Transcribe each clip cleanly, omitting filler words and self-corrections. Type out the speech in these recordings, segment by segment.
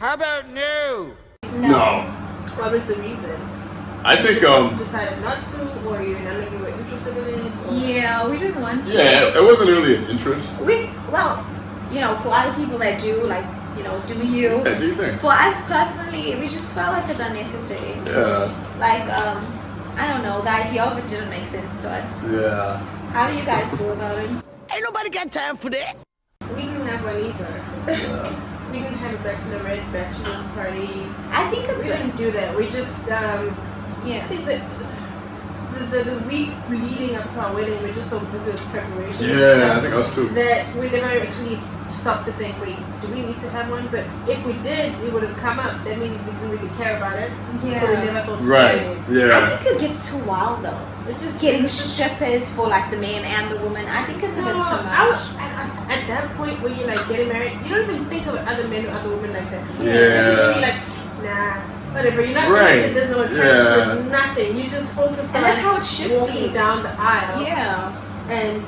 How about no? No. What was the reason? I think decided not to, or you none of you were interested in it? Or? Yeah, we didn't want to. Yeah, it wasn't really an interest. Well, for other people that do, like, do you? Yeah, do you think? For us personally, we just felt like it's unnecessary. Yeah. Like, I don't know, the idea of it didn't make sense to us. Yeah. How do you guys feel about it? Ain't nobody got time for that. We didn't have one either. Yeah. We didn't have a bachelor's party. I think it's We didn't do that. We just, I think that the week leading up to our wedding, we're just so busy with preparation. Yeah, I think us too. That we never actually stopped to think, wait, do we need to have one? But if we did, it would have come up. That means we didn't really care about it. Yeah. So we never thought to Right. plan it. Yeah. I think it gets too wild though. Getting strippers for like the man and the woman. I think it's a bit too much. At that point where you're like getting married, you don't even think of other men or other women like that. You Yeah. just look at them, you're like, nah, whatever. You're not Right. there's no attraction, Yeah. there's nothing. You just focus on And that's how it should walking be. down the aisle Yeah. and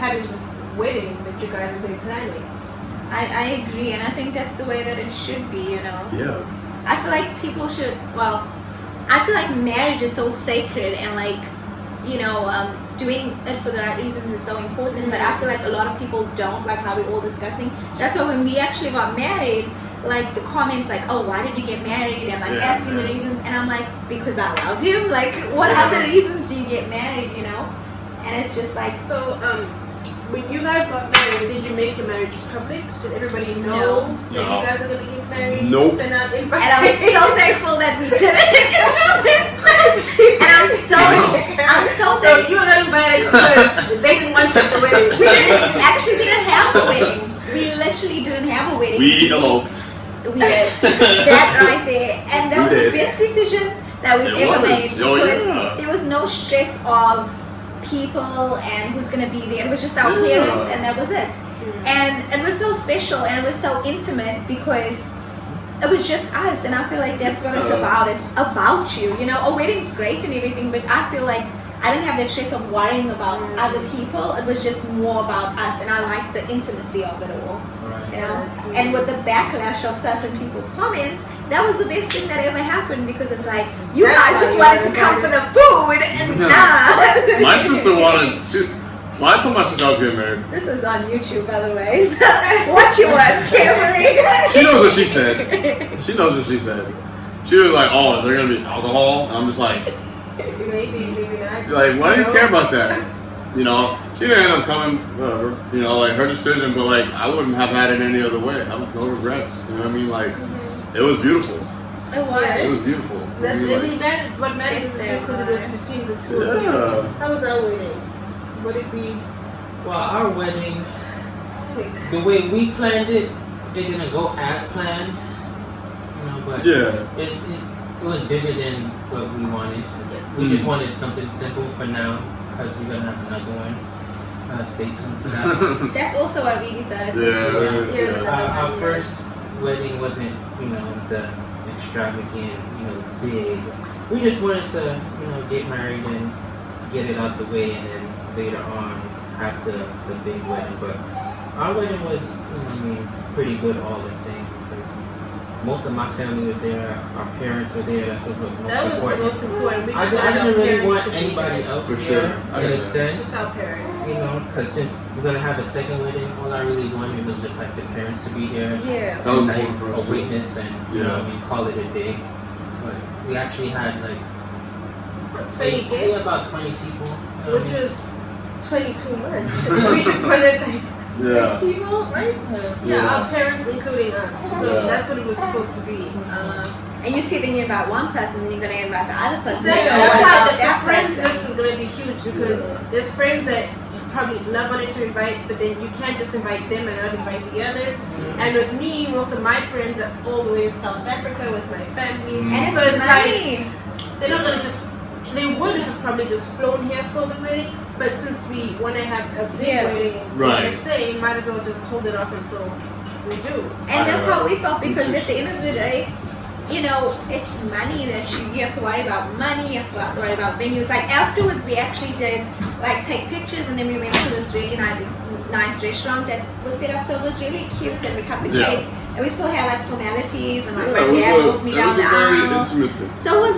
having this wedding that you guys have been planning. I agree, and I think that's the way that it should be, Yeah. I feel like people should, I feel like marriage is so sacred and like, doing it for the right reasons is so important, but I feel like a lot of people don't, like how we're all discussing. That's why when we actually got married, like the comments like, oh, why did you get married? And like Yeah, asking the yeah. reasons, and I'm like, because I love him. Like, what other reasons do you get married, And it's just like, So, when you guys got married, did you make your marriage public? Did everybody know that No. you guys are going to get married? Nope. Send out invites? and I'm so thankful that we did it. And I'm so So thankful. you were not invited because they didn't want you at the wedding. We didn't have a wedding. We literally didn't have a wedding. We eloped. We did. That right there. And that We was did. the best decision that we've It ever was. made. Oh, Because yeah. there was no stress of people and who's going to be there. It was just our Yeah. parents and that was it. And it was so special and it was so intimate because it was just us, and I feel like that's what it's about. It's about you, A wedding's great and everything, but I feel like I didn't have that stress of worrying about other people. It was just more about us, and I like the intimacy of it all. Right. And with the backlash of certain people's comments, that was the best thing that ever happened, because it's like, you That's guys why just you wanted were to come for the food, and Yeah. nah. My sister wanted. When I told my sister I was getting married, This is on YouTube, by the way, so watch your words carefully. she knows what she said. She knows what she said. She was like, "Oh, is there gonna be alcohol?" And I'm just like, Maybe not. "Like, why do you care about that?" She didn't end up coming. Whatever. Like her decision, but like I wouldn't have had it any other way. I have no regrets. You know what I mean? Like, it was beautiful. It was. It was beautiful. That's I mean, really matters. What matters is because it was between the two of you. Yeah. How was our wedding? What did we Well, our wedding, pick? the way we planned it, it didn't go as planned, but Yeah. it was bigger than what we wanted. Yes. We just wanted something simple for now, because we're gonna have another one. Stay tuned for that. That's also what we decided. Yeah. Our first wedding wasn't, the extravagant, big. We just wanted to, get married and get it out the way, and then later on have the big wedding. But our wedding was, pretty good all the same, because most of my family was there, our parents were there. That's what was most That was important. the most important. We I just wanted didn't our really parents want to be anybody there. else For there, sure. I in a get that. sense. Just our parents. Because since we're gonna have a second wedding, all I really wanted was just like the parents to be there. Yeah. That was Like important for us. a too. witness, and call it a day. But we actually had like 20 kids, about 20 people, which was 20 too much. We just wanted like Yeah. 6 people, right? Yeah, our parents including us. So Yeah. that's what it was supposed to be. And you see, then you invite one person, then you're gonna invite the other person. Exactly. Then That's you're why gonna the invite friends that list person. was going to be huge, because there's friends that you probably not wanted to invite, but then you can't just invite them and not invite the others. And with me, most of my friends are all the way in South Africa with my family. And So it's like, money. they're not going to just, they would have probably just flown here for the wedding, but since we want to have a big Yeah. wedding, Right. they say, might as well just hold it off until we do. And that's how we felt, because Me at the end of the day, it's money that you have to worry about. Money, you have to worry about venues. Like afterwards, we actually did like take pictures, and then we went to this really nice restaurant that was set up, so it was really cute, and we cut the Yeah. cake. And we still had like formalities, and like Yeah, my dad walked me down the It was a very aisle. intimate thing. So it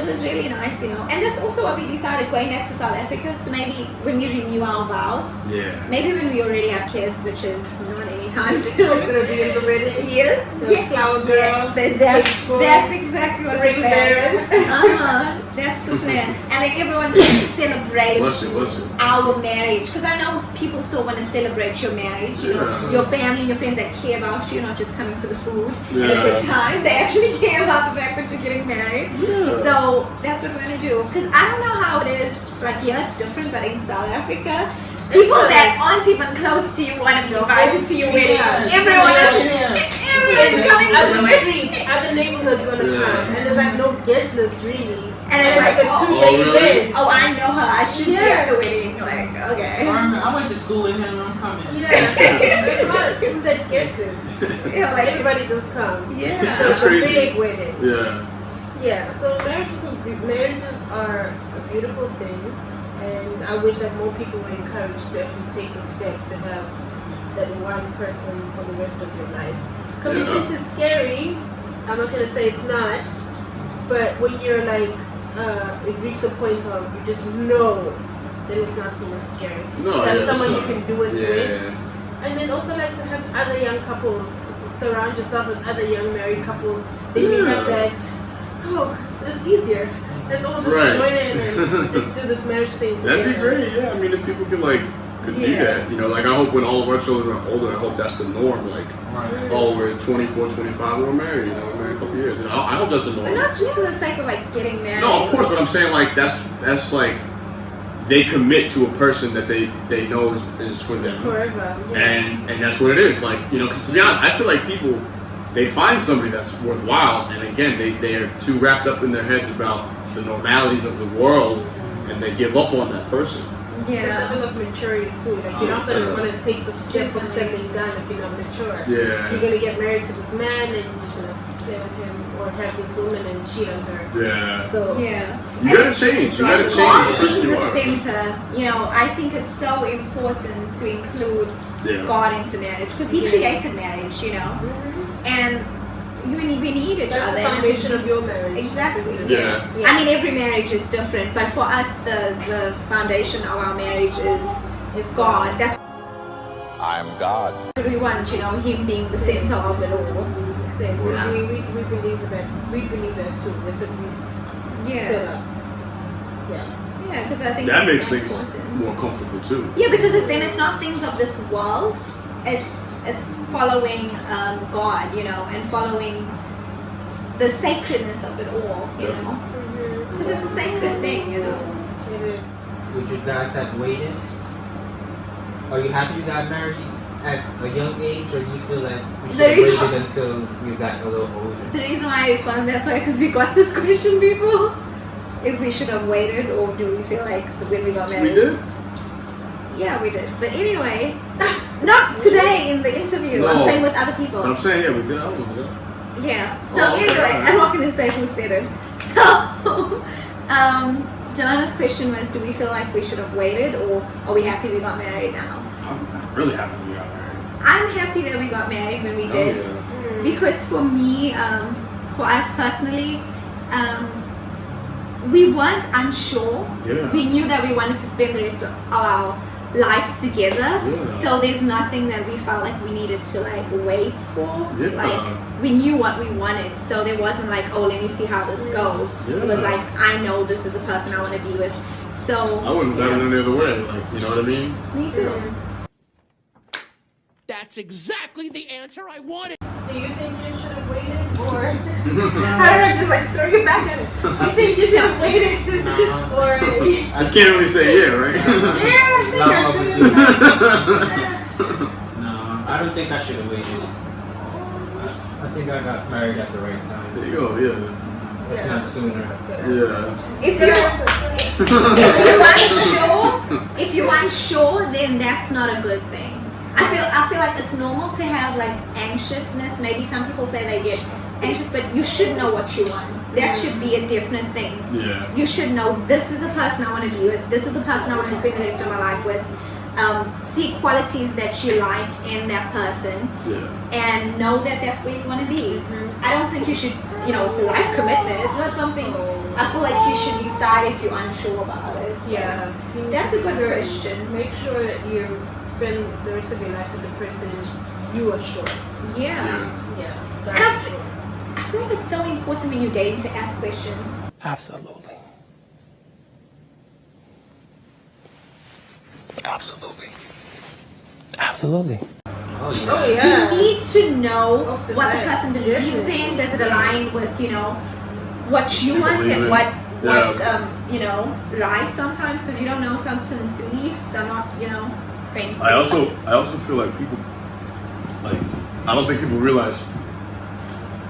was really nice, you know. And that's also what we decided going back to South Africa to maybe when we renew our vows. Yeah. Maybe when we already have kids, which is not anytime soon. It's gonna be in the wedding. Yeah. The flower girl. That's exactly what Ring the plan bearers. is. That's the plan. And then everyone can celebrate Bless you. our marriage. Because I know people still want to celebrate your marriage. You know, Yeah. your family, your friends that care about you, not just coming for the food and a Yeah. good time. They actually care about the fact that you're getting married. Yeah. So that's what we're gonna do. Because I don't know how it is. Like here, it's different, but in South Africa, people that aren't even close to you want to be invited to your wedding. Everyone is coming to the Other wedding. streets, other neighborhoods wanna Yeah. come, and there's like no guest list really. And it's like, a oh, 2 days really? in. Oh, I know her. I should be Yeah. at the wedding. Like, okay. I went to school with him. I'm coming. Yeah, there's a lot of this is such guest list. Yeah, like, Everybody just come. yeah. So it's a Crazy. big wedding. Yeah. Yeah, so marriages are a beautiful thing, and I wish that more people were encouraged to actually take the step to have that one person for the rest of your life. Commitment is scary. I'm not gonna say it's not, but when you're like, you've reached the point of you just know that it's not so much scary. No, to have yeah, someone it's you not. can do it with. Yeah. And then also like to have other young couples, surround yourself with other young married couples. Then you have Yeah. that, it's easier. Let's all just Right. join in and let's do this marriage thing together. That'd be great, yeah. I mean, if people could do Yeah. that, you know, like I hope when all of our children are older, I hope that's the norm. Like, Right. oh, we're 24, 25, we're married, you know, we're married a couple years. And I hope that's the norm. But not just for the sake of like getting married. No, of course, but I'm saying like that's like they commit to a person that they know is for them, Forever. Yeah. and that's what it is. Like, you know, because to be honest, I feel like people they find somebody that's worthwhile, and again, they are too wrapped up in their heads about the normalities of the world, and they give up on that person. It's a Yeah. level of maturity too. Like you're not gonna want to take the step of settling down if you're not mature. Yeah. You're gonna get married to this man and you're just gonna play with him, or have this woman and cheat on her. Yeah. So Yeah. You gotta change. You gotta And change God the person being you the are. center, you know, I think it's so important to include Yeah. God into marriage because He Yes. created marriage, you know, and we need each that's other. the and foundation of your marriage. Exactly. Yeah. Yeah. I mean, every marriage is different, but for us, the foundation of our marriage is God. That's I'm God. what we want, you know, Him being the center of it all. Same. Yeah. We believe that. We believe that too. That's what we've Yeah. set up. Yeah. Yeah, because I think That that's makes so things important. more comfortable too. Yeah, because then it's not things of this world. It's following God, you know, and following the sacredness of it all, you know, because it's a sacred thing, you know. It is. Would you guys have waited? Are you happy you got married at a young age, or do you feel like you should There have is waited until you got a little older? The reason why I responded that's why because we got this question, people. If we should have waited, or do we feel like when we got married? We did. Yeah, we did. But anyway, not today in the interview. I'm No. saying with other people. But I'm saying, yeah, we did. I don't know. Yeah. So Oh, okay. anyway, I'm not going to say who said it. So, Delana's question was, do we feel like we should have waited, or are we happy we got married now? I'm really happy we got married. I'm happy that we got married when we did, Oh, yeah. because for me, for us personally, we weren't unsure. Yeah. We knew that we wanted to spend the rest of our lives together. Yeah. So there's nothing that we felt like we needed to like wait for. Yeah. Like we knew what we wanted. So there wasn't like, oh, let me see how this goes. Yeah. It was like, I know this is the person I want to be with. So I wouldn't have done it any other way. Like, you know what I mean? Me too. That's exactly the answer I wanted. Do you think you should have waited, or I don't know, just like throw you back at it? Do you think you should have waited, or I can't really say yeah, right? yeah, I think I Love should with have. No, I don't think I should have waited. I think I got married at the right time, There you go, yeah. if not sooner. Yeah. If you aren't sure, then that's not a good thing. I feel like it's normal to have like anxiousness. Maybe some people say they get anxious, but you should know what you want. That should be a definite thing. Yeah. You should know this is the person I want to be with. This is the person I want to spend the rest of my life with. See qualities that you like in that person, and know that that's where you want to be. I don't think you should, it's a life commitment. It's not something I feel like you should decide if you're unsure about it. So Yeah. that's a good question. Make sure that you spend the rest of your life with the person you are sure of. Yeah. Yeah. And That's sure. I feel like it's so important when you're dating to ask questions. Absolutely. Absolutely. Absolutely. Oh yeah. Oh yeah. You need to know Off the what the bat. person believes in. Does it align with, what you want believe and in. what's Yeah. right sometimes, because you don't know certain beliefs are not, going to. I also feel like people, like, I don't think people realize,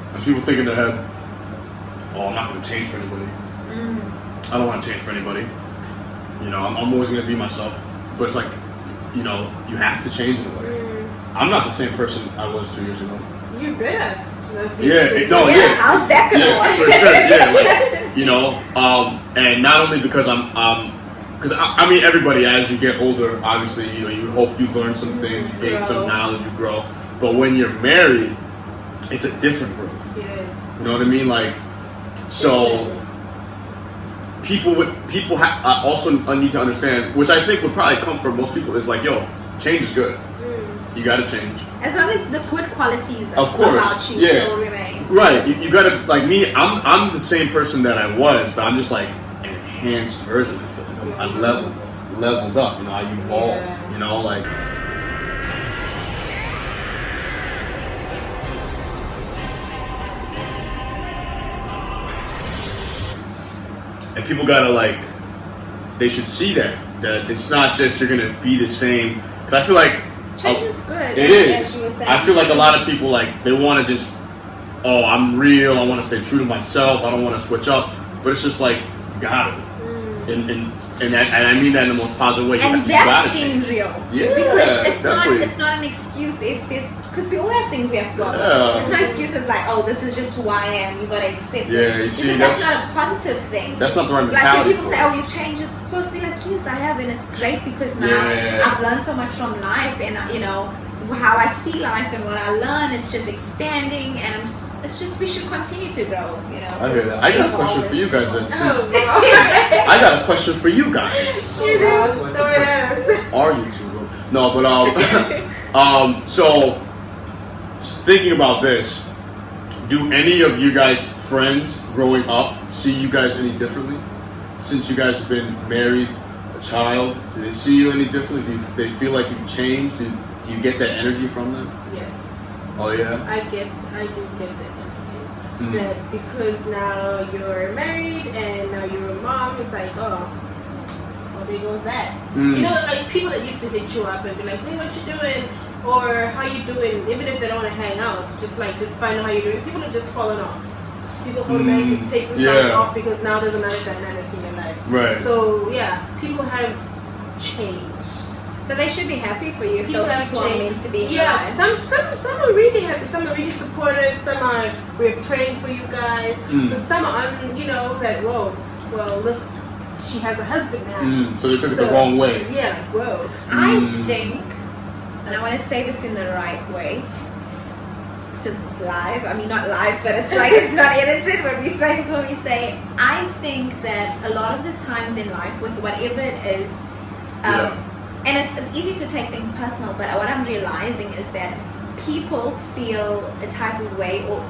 because people think in their head, oh, I'm not going to change for anybody. I don't want to change for anybody. I'm always going to be myself. But it's like, you have to change in a way. I'm not the same person I was 2 years ago. You're better. How's that gonna Yeah, work? for sure. Yeah, and not only because because I mean, everybody, as you get older, obviously, you hope you learn some things, you gain some knowledge, you grow. But when you're married, it's a different growth. It is. You know what I mean? Like, so people also need to understand, which I think would probably come from most people, is like, yo, change is good. You got to change. As long as the good qualities Of course, about you yeah. still remain. Right, you gotta, like me, I'm the same person that I was, but I'm just like an enhanced version. I feel like I leveled up, I evolved, like. And people gotta they should see that it's not just you're gonna be the same. Cause I feel like Change is good. it as is. you were saying. I feel like a lot of people they want to just, oh, I'm real. I want to stay true to myself. I don't want to switch up. But it's just like you got it, and I mean that in the most positive way. And you gotta that's being change. real. Yeah, because it's definitely. not an excuse if this, because we all have things we have to go through. Yeah. It's not excuses like, oh, this is just who I am, you gotta accept Yeah, it. you see, because that's that's- not a positive thing. That's not the right Like mentality. when people for say, it. oh, you've changed, it's supposed to be like, yes, I have, and it's great because now Yeah. I've learned so much from life, and how I see life and what I learn, it's just expanding, and it's just, we should continue to grow, I hear that. I got a question for you guys. Then, since Oh, wow. I got a question for you guys. Throw it at us. Are you two? No, but so thinking about this, do any of you guys friends growing up see you guys any differently? Since you guys have been married, a child, do they see you any differently? Do they feel like you've changed? Do you get that energy from them? Yes. Oh yeah. I do get that. Mm. That because now you're married and now you're a mom, it's like, oh, well, there goes that. Mm. Like people that used to hit you up and be like, hey, what you doing? Or how you doing? Even if they don't want to hang out, just find out how you're doing. People are just falling off. People automatically just take themselves off because now there's another dynamic in your life. Right. So yeah, people have changed. But they should be happy for you if People those have people are changed. meant to be in your Yeah, life. some are really happy, some are really supportive, some are, we're praying for you guys, but some are like, whoa, well, listen, she has a husband now. So they took it the wrong way. Yeah, like, whoa. I think, and I want to say this in the right way, since it's live. I mean, not live, but it's like it's not edited. What we say is what we say. I think that a lot of the times in life, with whatever it is, and it's easy to take things personal, but what I'm realizing is that people feel a type of way, or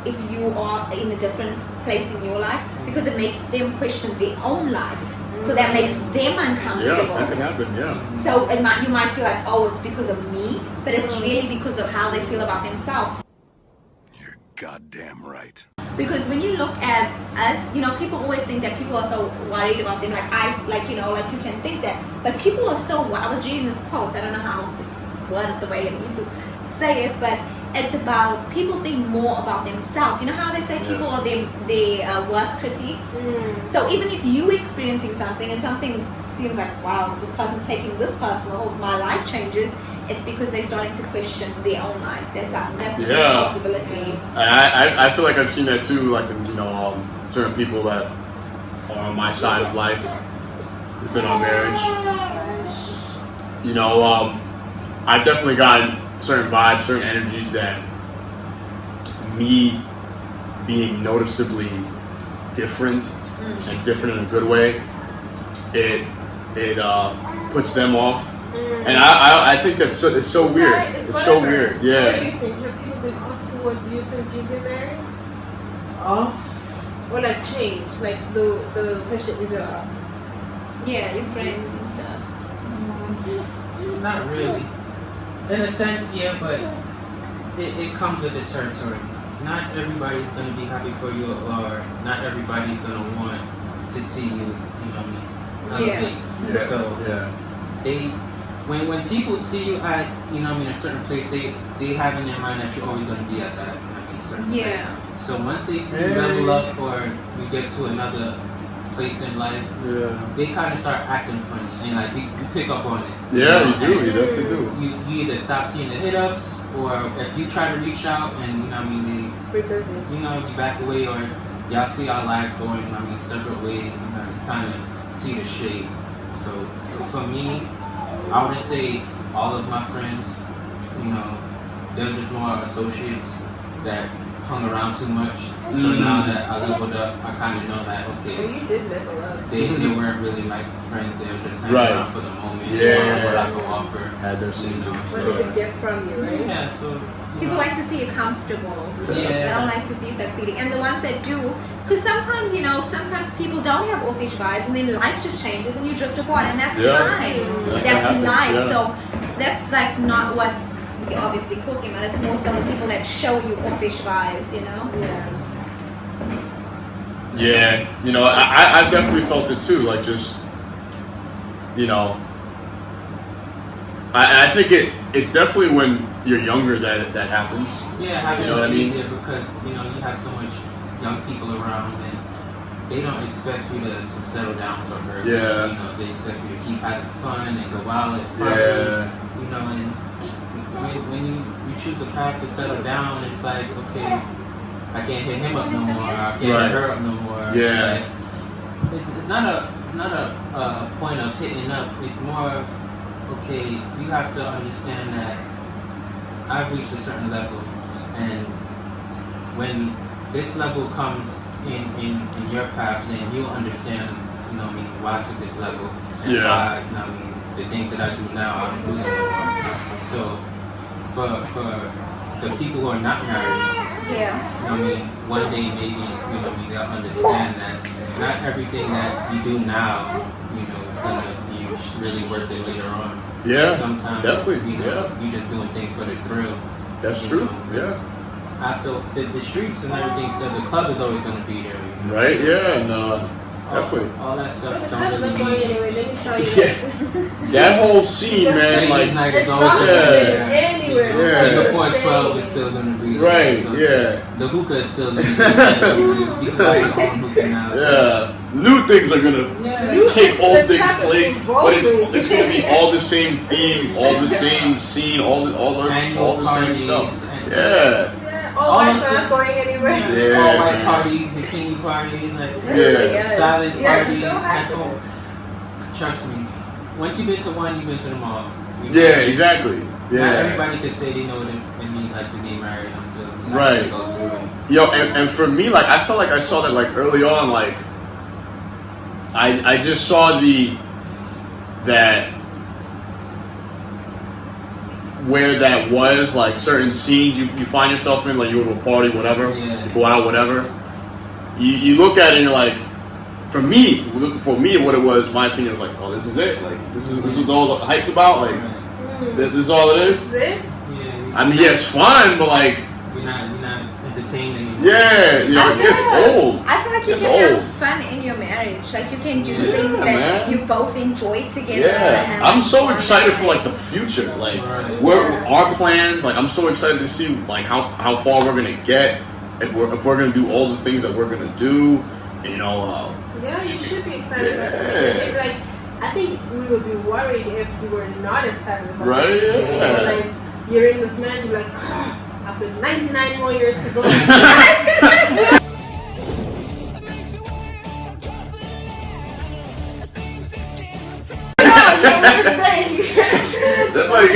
if you are in a different place in your life, because it makes them question their own life. So that makes them uncomfortable. Yeah, that can happen. Yeah. So you might feel like, oh, it's because of me, but it's really because of how they feel about themselves. You're goddamn right. Because when you look at us, people always think that people are so worried about them. Like you can think that, but people are so. I was reading this quote. I don't know how to word it the way I need to say it, but it's about people think more about themselves. You know how they say people are their worst critiques. So even if you experiencing something and something seems like, wow, this person's taking this personal, my life changes, it's because they're starting to question their own lives. That's a big possibility. I feel like I've seen that too, like in, certain people that are on my side of life within our marriage. I've definitely gotten certain vibes, certain energies that me being noticeably different and different in a good way, it puts them off. And I think that's it's so weird. It's so weird. What do Yeah. you think? Have people been off towards you since you've been married? Off? Or like change? Like the question is asked. Yeah, your friends and stuff. Not really. In a sense, yeah, but it comes with the territory. Not everybody's going to be happy for you, or not everybody's going to want to see you, you know what I mean, elevate. Yeah. So Yeah. they, when people see you at, you know what I mean, a certain place, they have in their mind that you're always going to be at that, you know what I mean, certain place. So once they see you level up, or you get to another place in life, they kind of start acting funny, and like you pick up on it. Yeah, you do. And You definitely do. You either stop seeing the hit ups, or if you try to reach out and you know what I mean, We're busy. you know, you back away, or y'all see our lives going, I mean, separate ways, you know, you kind of see the shade. So for me, I wouldn't say all of my friends, you know, they're just more associates that hung around too much. So now that I leveled up, I kind of know that, Oh, okay, you did level up. they weren't really like friends, they were just hanging Right. around for the moment. Yeah. What I could offer. Had their You seasons. know, What they could get from you, right? yeah, so you People know, like to see you comfortable. Yeah. They don't like to see you succeeding. And the ones that do, because sometimes, you know, sometimes people don't have offish vibes, and then life just changes and you drift apart, and that's Yeah. fine. That That's happens, life. yeah. So that's like not what we're obviously talking about. It's more so the people that show you offish vibes, you know? Yeah. Yeah, you know, I definitely felt it too. Like, just, you know, I think it's definitely when you're younger that happens. yeah, having You know what I it's mean? easier because you know you have so much young people around, and they don't expect you to settle down so early. Yeah. You know, they expect you to keep having fun and go out as party. Yeah. You know, and when you choose a path to settle down, it's like, okay, I can't hit him up no more. I can't Right. hit her up no more. Yeah. Like, it's not a point of hitting up. It's more of, okay, you have to understand that I've reached a certain level, and when this level comes in your path, then you'll understand, you know what I mean, why I took this level, and Yeah. why, you know what I mean, the things that I do now, I don't do them anymore. So for the people who are not married, Yeah. you know what I mean, one day maybe, you know what I mean, they'll understand that not everything that you do now, you know, is gonna be really worth it later on. Yeah, Sometimes, definitely, you know, yeah. you're just doing things for the thrill. That's you true. know, Yeah. 'cause After the streets and everything, still the club is always gonna be there. You know? Right? Yeah. And definitely. All that stuff But the don't club's really not going mean. anywhere, let me tell you. Yeah. That whole scene, man. Ladies' Like, night It's is always not gonna be going there. anywhere. Yeah. Even before It's 12 is staying. still gonna be there. right? So Yeah. The hookah is still gonna be there. You can buy your own hookah now. So. Yeah. New things are gonna Yeah. take old The things' path is place, but it's evolving. gonna be all the same theme, all the same scene, all the Annual the same parties stuff. and- Yeah. Yeah, all whites Almost are not going anywhere. Yeah. Yeah. All white parties, bikini parties, like Yeah. silent Yes, parties. still happening. Trust me, once you've been to one, you've been to them all. You know? Yeah. Exactly. Not Yeah. everybody can say they know what it means like to be married. I'm still Right. Go through it. Yo, and for me, like, I felt like I saw that, like, early on, like, I just saw that where that was, like, certain scenes you find yourself in, like, you go to a party, whatever, Yeah. you go out, whatever, you look at it and you're like, for me, what it was, my opinion was like, oh, this is it, like, this is what all the hype's about, like, this is all it This is. is it? Yeah. I mean, yeah, it's fun, but, like, You're not entertained anymore. yeah, you know, it gets old. I feel like you It's can old. have fun in your marriage. Like you can do Yeah, things that man. you both enjoy together. Yeah, and I'm so fun. excited for like the future, like Right. where our plans. Like I'm so excited to see like how far we're gonna get if we're gonna do all the things that we're gonna do. You know, Yeah, you should be excited about the Yeah. future. If, like, I think we would be worried if you were not excited about Right, the future. yeah. You know, like, you're in this marriage, you're like, after 99 more years to go. that's like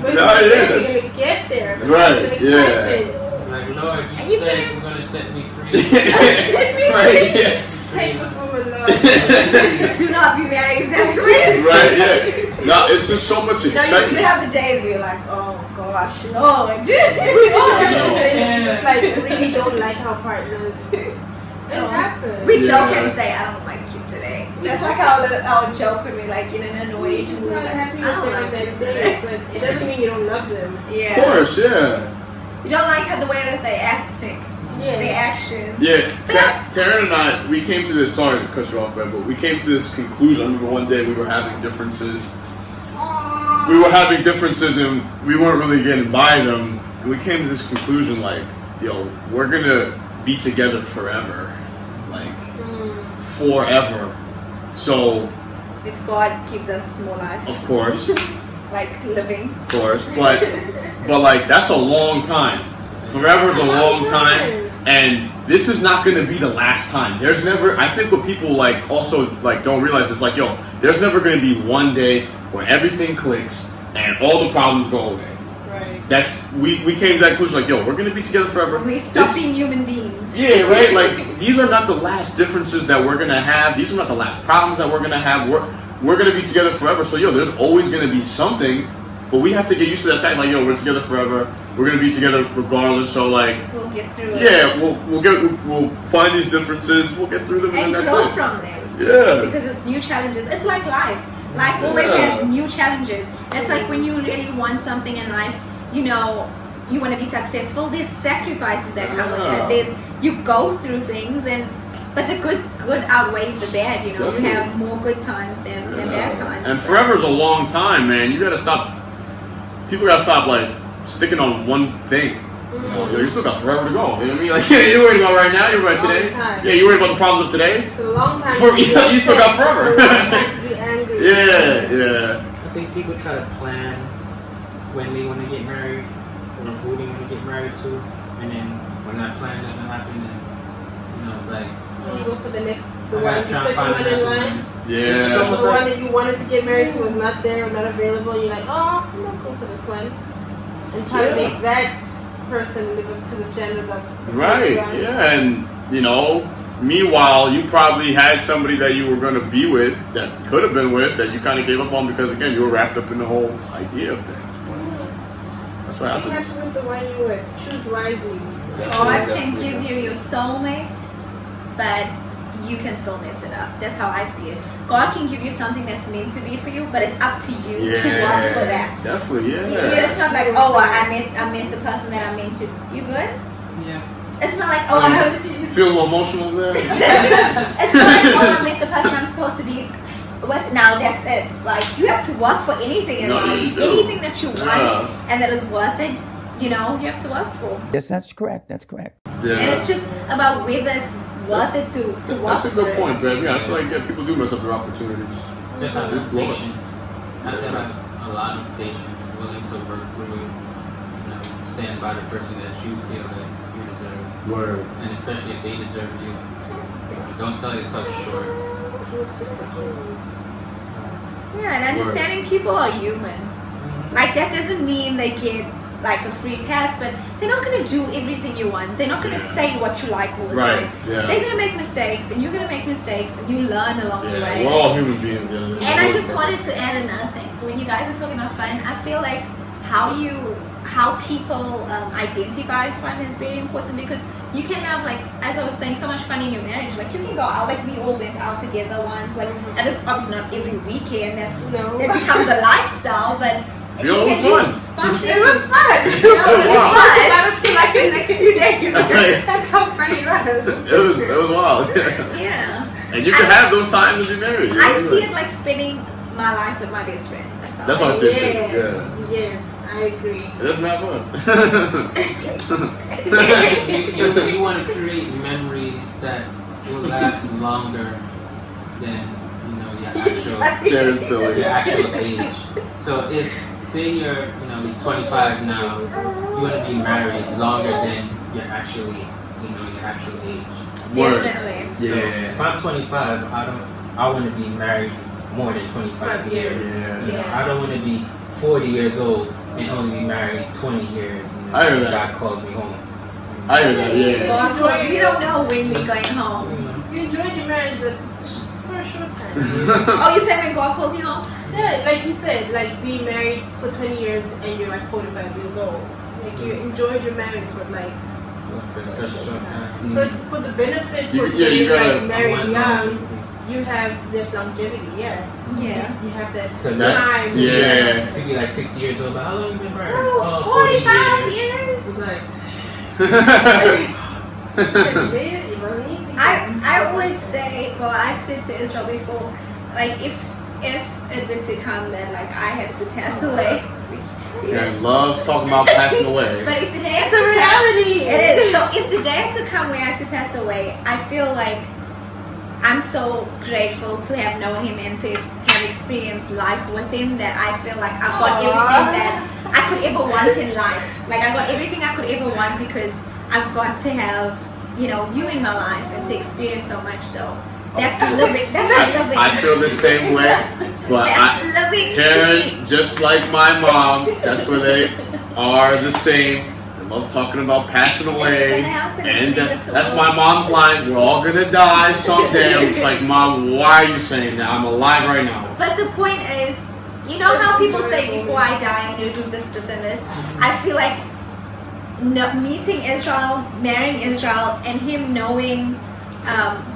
But when No, you're yeah, gonna get there. But Right, that's the yeah. excitement. Like, Lord, And you you said can't- you're gonna set me free. Right, yeah. Take this woman, Lord. Do not be married if that's the reason. Right, yeah. No, it's just so much No, you excitement. have the days where you're like, oh gosh, Lord. We all have No. those days, just like really don't like our partners. It No. happens. We joke Yeah. and say, I don't like you today. That's like our joke when we like in an annoying You're just mood, not like, happy I with don't them on like you that today. day, but it doesn't mean you don't love them. Yeah. Of course, yeah. You don't like how the way that they acting. Yes. The action. Yeah, Taryn and I, we came to this, sorry to cut you off, but we came to this conclusion. I remember one day we were having differences. We were having differences and we weren't really getting by them. And we came to this conclusion like, yo, we're gonna be together forever. Like, forever. So, If God gives us more life, of course, like living. of course, but like, that's a long time. Forever is a long time. And this is not going to be the last time. There's never, I think what people like also like don't realize is like, yo, there's never going to be one day where everything clicks and all the problems go away. Right. That's, we came to that conclusion like, yo, we're going to be together forever. We stop This- being human beings. Yeah, right? Like, these are not the last differences that we're going to have. These are not the last problems that we're going to have. We're going to be together forever. So, yo, there's always going to be something. But we have to get used to that fact, like, yo, we're together forever. We're gonna be together regardless. So, like, We'll get through it. yeah, we'll find these differences. We'll get through them, And and that's grow it. from them. Yeah, Because it's new challenges. It's like life. Life always Yeah. has new challenges. It's like when you really want something in life, you know, you want to be successful. There's sacrifices that come with Yeah. it. You go through things, but the good outweighs the bad. You know, Definitely. you have more good times than bad times. And forever's a long time, man. You gotta stop. People gotta stop like sticking on one thing. You know, yo, you still got forever to go. You know what I mean? Like, yeah, you're worried about right now. You're worried about Long today. time. Yeah, you're worried about the problems of today. It's a long time. For- to be you still got upset. forever. It's a long time to be angry. Yeah. I think people try to plan when they want to get married or who they want to get married to, and then when that plan doesn't happen, then it's like You go for the next, the I one, gotta the try and second find one in another line. one. Yeah. It's The almost one like that you wanted to get married to was not there or not available. And you're like, oh, I'm not going for this one. And try to Yeah. make that person live up to the standards of the Right, first one. yeah, and meanwhile, you probably had somebody that you were going to be with, that could have been with, that you kind of gave up on because, again, you were wrapped up in the whole idea of things. That's what Be happens. happy with the one you with. Choose wisely. God can give you your soulmate, but you can still mess it up. That's how I see it. God can give you something that's meant to be for you, but it's up to you to work for that. Definitely, yeah. It's not like, oh, I met the person that I meant to. You good? yeah. It's not like, oh, I Feel a little emotional there? it's not like, oh, I met the person I'm supposed to be with. Now that's it. Like, you have to work for anything in No, life. you do. Anything that you want Yeah. and that is worth it, you have to work for. Yes, that's correct. That's correct. Yeah. And it's just about whether it's worth it to work That's a for good it. point, babe. Yeah, I feel like people do mess up their opportunities. Just have Love it. patience. I have to have a lot of patience, willing to work through it, stand by the person that you feel that you deserve. Word. And especially if they deserve you, don't sell yourself short. It's just the case. Yeah, and understanding people are human. Like, that doesn't mean they get like a free pass, but they're not going to do everything you want. They're not going to say what you like all the Right, time. yeah. They're going to make mistakes, and you're going to make mistakes, and you learn along the way. Yeah, we're all human beings. Yeah. And I just wanted to add another thing. When you guys are talking about fun, I feel like how people identify fun is very important, because you can have, like, as I was saying, so much fun in your marriage. Like, you can go out, like we all went out together once, like, and it's obviously not every weekend. That becomes a lifestyle, but It was fun. It was fun. It was Wow. fun. About it for like the next few days. That's how funny it was. It was wild. Yeah. And you can have those times to be married. I see it like spending my life with my best friend. That's how I see it too. Yes, Yeah. yes, I agree. It doesn't have fun. You want to create memories that will last longer than Jared silly. your actual age. So if say you're 25 now, you want to be married longer than your actual age. Definitely. So if I'm 25, I want to be married more than 25 years. Yeah. You know, I don't want to be 40 years old and only be married 20 years. And I heard that. God calls me home. I heard that, yeah. Because we don't know when we're going home. You enjoyed your marriage, but for a short time. Oh, you said when God called you home? Yeah, like you said, like being married for 20 years and you're like 45 years old. Like you enjoyed your marriage, but like For such a short time. so it's for the benefit for You- yeah, you getting gotta- like married I want young. longevity. You have that longevity, yeah. Yeah. You have that So time. that's- To yeah. to be like 60 years old, but how long you been married? Oh, 45 years. It's like, It wasn't easy. I always say, well, I've said to Israel before, like if it were to come that like I had to pass away, I love talking about passing away. but if the day had It's a to come, reality. it is. So if the day had to come where I had to pass away, I feel like I'm so grateful to have known him and to have experienced life with him that I feel like I've got everything that I could ever want in life. Like I got everything I could ever want because I've got to have, you know, you in my life and to experience so much. So that's living. That's living. I feel the same way, but That's living. Karen, just like my mom, that's where they are the same. They love talking about passing away, gonna happen. and It's inevitable. that's my mom's line. We're all gonna die someday. I'm just like, Mom, why are you saying that? I'm alive right now. But the point is, you know how people say before I die I'm gonna do this, this, and this. I feel like meeting Israel, marrying Israel, and him knowing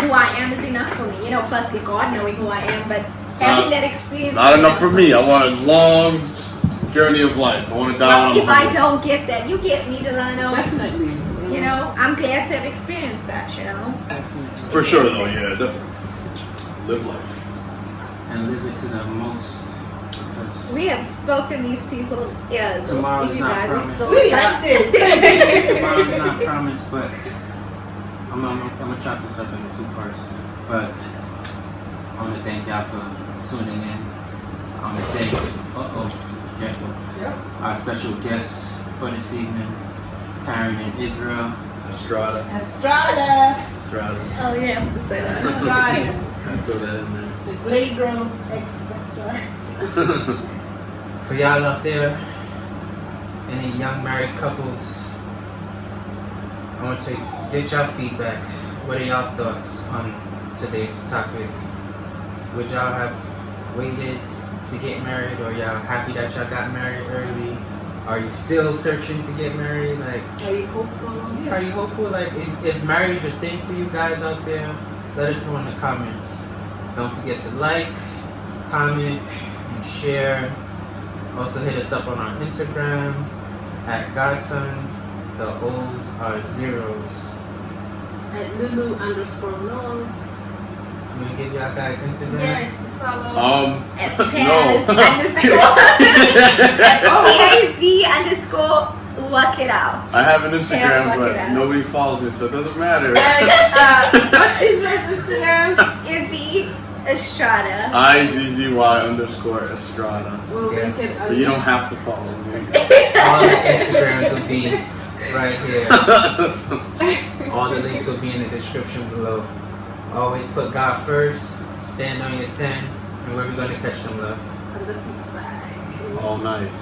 who I am is enough for me. You know, firstly God knowing who I am, but having that experience. Not is enough for me. I want a long journey of life. I want to die Well, on if I 100. don't get that, you get me, Delano. Definitely. You know, I'm glad to have experienced that. You know. For sure, though. Yeah, definitely. Live life. and live it to the most. Because We have spoken these people ears. Tomorrow's If you not guys are promised. still We here. like this. tomorrow's not promised, but I'm gonna chop this up into 2 parts. But I want to thank y'all for tuning in. I want to thank, careful, our special guests for this evening, Taryn and Israel. Estrada. Estrada. Estrada. Oh yeah, I have to say that. Estrada. Throw that in there. The Blade Groves Estrada. For y'all out there, any young married couples, I want to get y'all feedback. What are y'all thoughts on today's topic? Would y'all have waited to get married, or y'all happy that y'all got married early? Are you still searching to get married? Like, Are you hopeful? are you hopeful? Like, is marriage a thing for you guys out there? Let us know in the comments. Don't forget to like, comment, and share. Also hit us up on our Instagram at Godson. The O's are zeros. At Lulu_Knowles. I'm gonna give y'all guys Instagram. Yes, follow. At No. Taz _TAZ_ work it out. I have an Taz, Instagram, work it but out. nobody follows me, so it doesn't matter. What's Israel's Instagram? Izzy Estrada. IZZY_Estrada. Well, we Yeah. can. But you don't have to follow me. All the Instagrams will be right here. All the links will be in the description below. Always put God first, stand on your 10, and where we going to catch them, love. On the flip side. All nice.